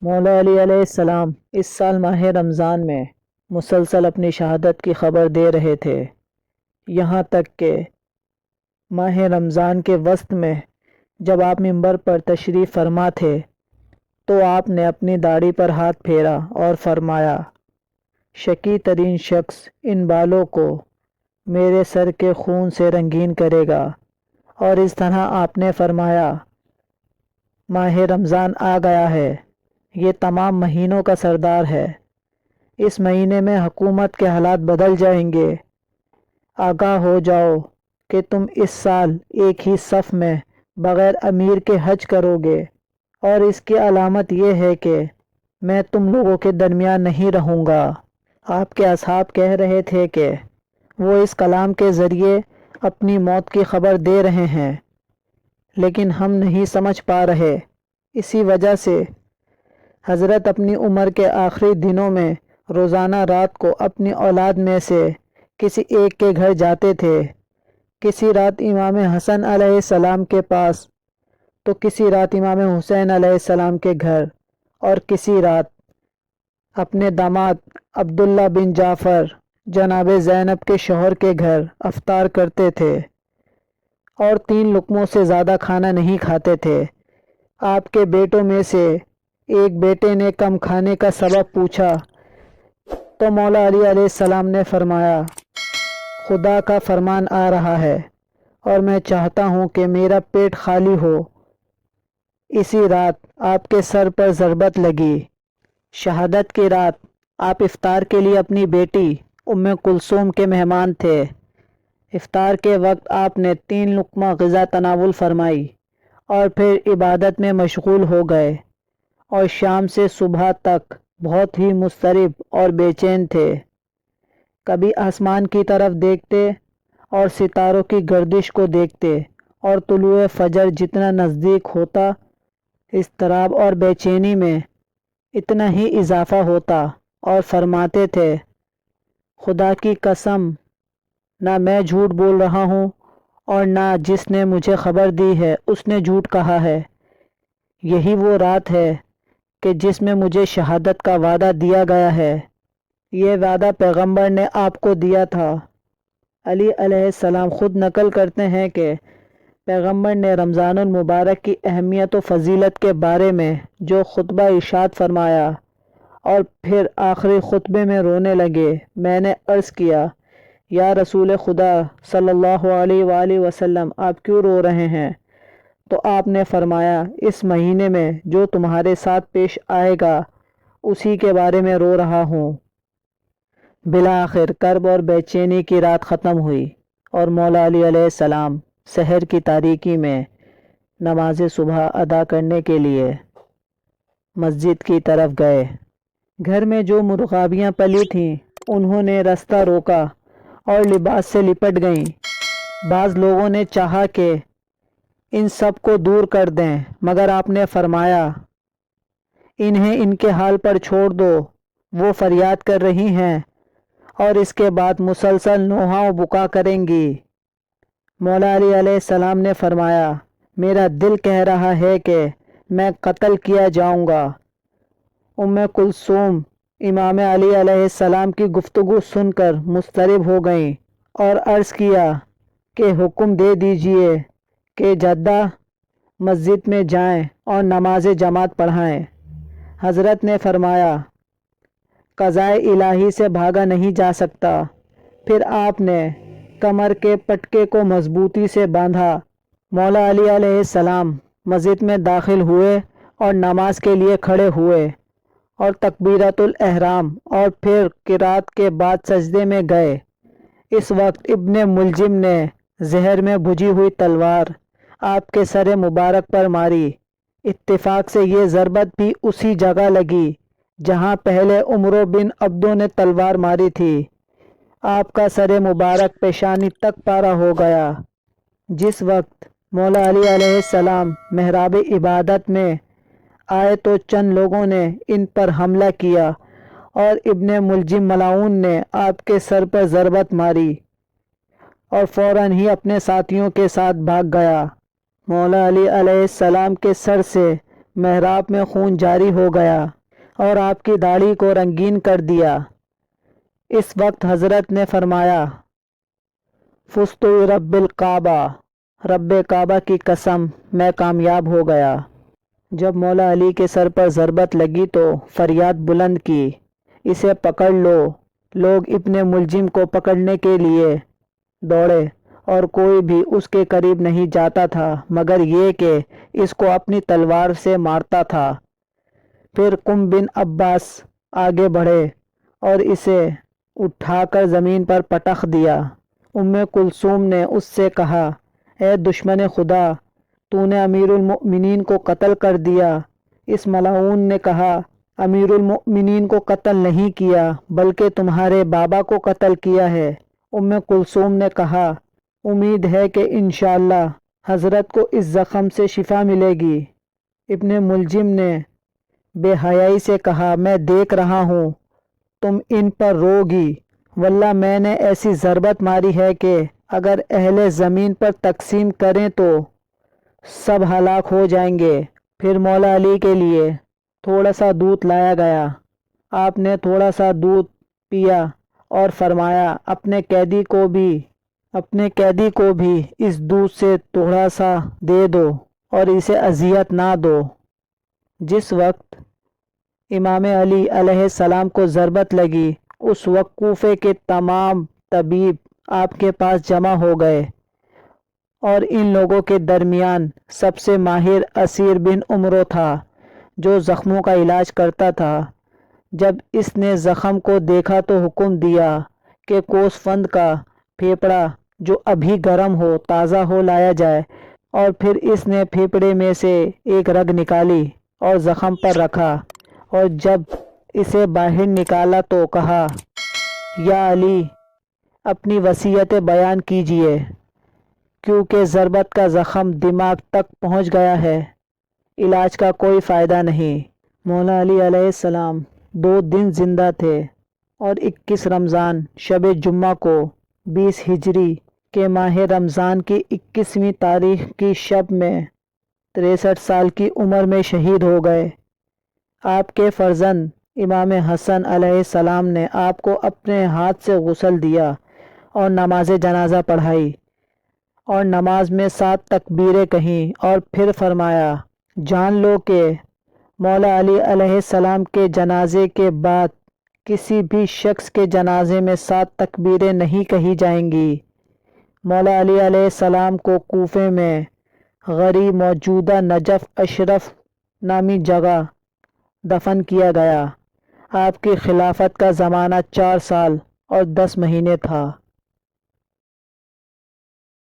مولا علی علیہ السلام اس سال ماہ رمضان میں مسلسل اپنی شہادت کی خبر دے رہے تھے، یہاں تک کہ ماہ رمضان کے وسط میں جب آپ منبر پر تشریف فرما تھے تو آپ نے اپنی داڑھی پر ہاتھ پھیرا اور فرمایا، شقی ترین شخص ان بالوں کو میرے سر کے خون سے رنگین کرے گا۔ اور اس طرح آپ نے فرمایا، ماہ رمضان آ گیا ہے، یہ تمام مہینوں کا سردار ہے، اس مہینے میں حکومت کے حالات بدل جائیں گے، آگاہ ہو جاؤ کہ تم اس سال ایک ہی صف میں بغیر امیر کے حج کرو گے، اور اس کی علامت یہ ہے کہ میں تم لوگوں کے درمیان نہیں رہوں گا۔ آپ کے اصحاب کہہ رہے تھے کہ وہ اس کلام کے ذریعے اپنی موت کی خبر دے رہے ہیں، لیکن ہم نہیں سمجھ پا رہے۔ اسی وجہ سے حضرت اپنی عمر کے آخری دنوں میں روزانہ رات کو اپنی اولاد میں سے کسی ایک کے گھر جاتے تھے، کسی رات امام حسن علیہ السلام کے پاس تو کسی رات امام حسین علیہ السلام کے گھر، اور کسی رات اپنے داماد عبداللہ بن جعفر جناب زینب کے شوہر کے گھر افطار کرتے تھے، اور 3 لقموں سے زیادہ کھانا نہیں کھاتے تھے۔ آپ کے بیٹوں میں سے ایک بیٹے نے کم کھانے کا سبب پوچھا تو مولا علی علیہ السلام نے فرمایا، خدا کا فرمان آ رہا ہے اور میں چاہتا ہوں کہ میرا پیٹ خالی ہو۔ اسی رات آپ کے سر پر ضربت لگی۔ شہادت کی رات آپ افطار کے لیے اپنی بیٹی ام کلثوم کے مہمان تھے۔ افطار کے وقت آپ نے 3 لقمہ غذا تناول فرمائی اور پھر عبادت میں مشغول ہو گئے، اور شام سے صبح تک بہت ہی مضطرب اور بے چین تھے۔ کبھی آسمان کی طرف دیکھتے اور ستاروں کی گردش کو دیکھتے، اور طلوع فجر جتنا نزدیک ہوتا اضطراب اور بے چینی میں اتنا ہی اضافہ ہوتا، اور فرماتے تھے، خدا کی قسم، نہ میں جھوٹ بول رہا ہوں اور نہ جس نے مجھے خبر دی ہے اس نے جھوٹ کہا ہے۔ یہی وہ رات ہے کہ جس میں مجھے شہادت کا وعدہ دیا گیا ہے۔ یہ وعدہ پیغمبر نے آپ کو دیا تھا۔ علی علیہ السلام خود نقل کرتے ہیں کہ پیغمبر نے رمضان المبارک کی اہمیت و فضیلت کے بارے میں جو خطبہ ارشاد فرمایا اور پھر آخری خطبے میں رونے لگے، میں نے عرض کیا، یا رسول خدا صلی اللہ علیہ وآلہ وسلم، آپ کیوں رو رہے ہیں؟ تو آپ نے فرمایا، اس مہینے میں جو تمہارے ساتھ پیش آئے گا اسی کے بارے میں رو رہا ہوں۔ بالآخر کرب اور بے چینی کی رات ختم ہوئی اور مولا علی علیہ السلام سحر کی تاریکی میں نماز صبح ادا کرنے کے لیے مسجد کی طرف گئے۔ گھر میں جو مرغابیاں پلی تھیں انہوں نے رستہ روکا اور لباس سے لپٹ گئیں۔ بعض لوگوں نے چاہا کہ ان سب کو دور کر دیں، مگر آپ نے فرمایا، انہیں ان کے حال پر چھوڑ دو، وہ فریاد کر رہی ہیں اور اس کے بعد مسلسل نوحہ و بکا کریں گی۔ مولا علی علیہ السلام نے فرمایا، میرا دل کہہ رہا ہے کہ میں قتل کیا جاؤں گا۔ ام کلثوم امام علی علیہ السلام کی گفتگو سن کر مضطرب ہو گئیں اور عرض کیا کہ حکم دے دیجئے کہ جدہ مسجد میں جائیں اور نماز جماعت پڑھائیں۔ حضرت نے فرمایا، قضائے الہی سے بھاگا نہیں جا سکتا۔ پھر آپ نے کمر کے پٹکے کو مضبوطی سے باندھا۔ مولا علی علیہ السلام مسجد میں داخل ہوئے اور نماز کے لیے کھڑے ہوئے اور تکبیرۃ الاحرام اور پھر قرات کے بعد سجدے میں گئے۔ اس وقت ابن ملجم نے زہر میں بھجی ہوئی تلوار آپ کے سر مبارک پر ماری۔ اتفاق سے یہ ضربت بھی اسی جگہ لگی جہاں پہلے عمرو بن عبدو نے تلوار ماری تھی۔ آپ کا سر مبارک پیشانی تک پارا ہو گیا۔ جس وقت مولا علی علیہ السلام محراب عبادت میں آئے تو چند لوگوں نے ان پر حملہ کیا اور ابن ملجم ملعون نے آپ کے سر پر ضربت ماری اور فوراً ہی اپنے ساتھیوں کے ساتھ بھاگ گیا۔ مولا علی علیہ السلام کے سر سے محراب میں خون جاری ہو گیا اور آپ کی داڑھی کو رنگین کر دیا۔ اس وقت حضرت نے فرمایا، فزت رب الکعبہ، رب کعبہ کی قسم میں کامیاب ہو گیا۔ جب مولا علی کے سر پر ضربت لگی تو فریاد بلند کی، اسے پکڑ لو۔ لوگ ابن ملجم کو پکڑنے کے لیے دوڑے اور کوئی بھی اس کے قریب نہیں جاتا تھا مگر یہ کہ اس کو اپنی تلوار سے مارتا تھا۔ پھر قم بن عباس آگے بڑھے اور اسے اٹھا کر زمین پر پٹخ دیا۔ ام کلثوم نے اس سے کہا، اے دشمن خدا، تو نے امیر المؤمنین کو قتل کر دیا۔ اس ملعون نے کہا، امیر المؤمنین کو قتل نہیں کیا بلکہ تمہارے بابا کو قتل کیا ہے۔ ام کلثوم نے کہا، امید ہے کہ انشاءاللہ حضرت کو اس زخم سے شفا ملے گی۔ ابن ملجم نے بے حیائی سے کہا، میں دیکھ رہا ہوں تم ان پر رو گی، واللہ میں نے ایسی ضربت ماری ہے کہ اگر اہل زمین پر تقسیم کریں تو سب ہلاک ہو جائیں گے۔ پھر مولا علی کے لیے تھوڑا سا دودھ لایا گیا۔ آپ نے تھوڑا سا دودھ پیا اور فرمایا، اپنے قیدی کو بھی اس دودھ سے تھوڑا سا دے دو اور اسے اذیت نہ دو۔ جس وقت امام علی علیہ السلام کو ضربت لگی اس وقت کوفے کے تمام طبیب آپ کے پاس جمع ہو گئے اور ان لوگوں کے درمیان سب سے ماہر اسیر بن عمرو تھا جو زخموں کا علاج کرتا تھا۔ جب اس نے زخم کو دیکھا تو حکم دیا کہ کوس فند کا پھیپڑا جو ابھی گرم ہو تازہ ہو لایا جائے، اور پھر اس نے پھیپڑے میں سے ایک رگ نکالی اور زخم پر رکھا، اور جب اسے باہر نکالا تو کہا، یا علی اپنی وصیت بیان کیجیے کیونکہ ضربت کا زخم دماغ تک پہنچ گیا ہے، علاج کا کوئی فائدہ نہیں۔ مولا علی علیہ السلام 2 دن زندہ تھے اور 21 رمضان شب جمعہ کو 20 ہجری کے ماہ رمضان کی 21ویں تاریخ کی شب میں 63 سال کی عمر میں شہید ہو گئے۔ آپ کے فرزند امام حسن علیہ السلام نے آپ کو اپنے ہاتھ سے غسل دیا اور نماز جنازہ پڑھائی اور نماز میں 7 تکبیریں کہیں اور پھر فرمایا، جان لو کہ مولا علی علیہ السلام کے جنازے کے بعد کسی بھی شخص کے جنازے میں 7 تکبیریں نہیں کہی جائیں گی۔ مولا علی علیہ السلام کو کوفے میں غری موجودہ نجف اشرف نامی جگہ دفن کیا گیا۔ آپ کی خلافت کا زمانہ 4 سال اور 10 مہینے تھا۔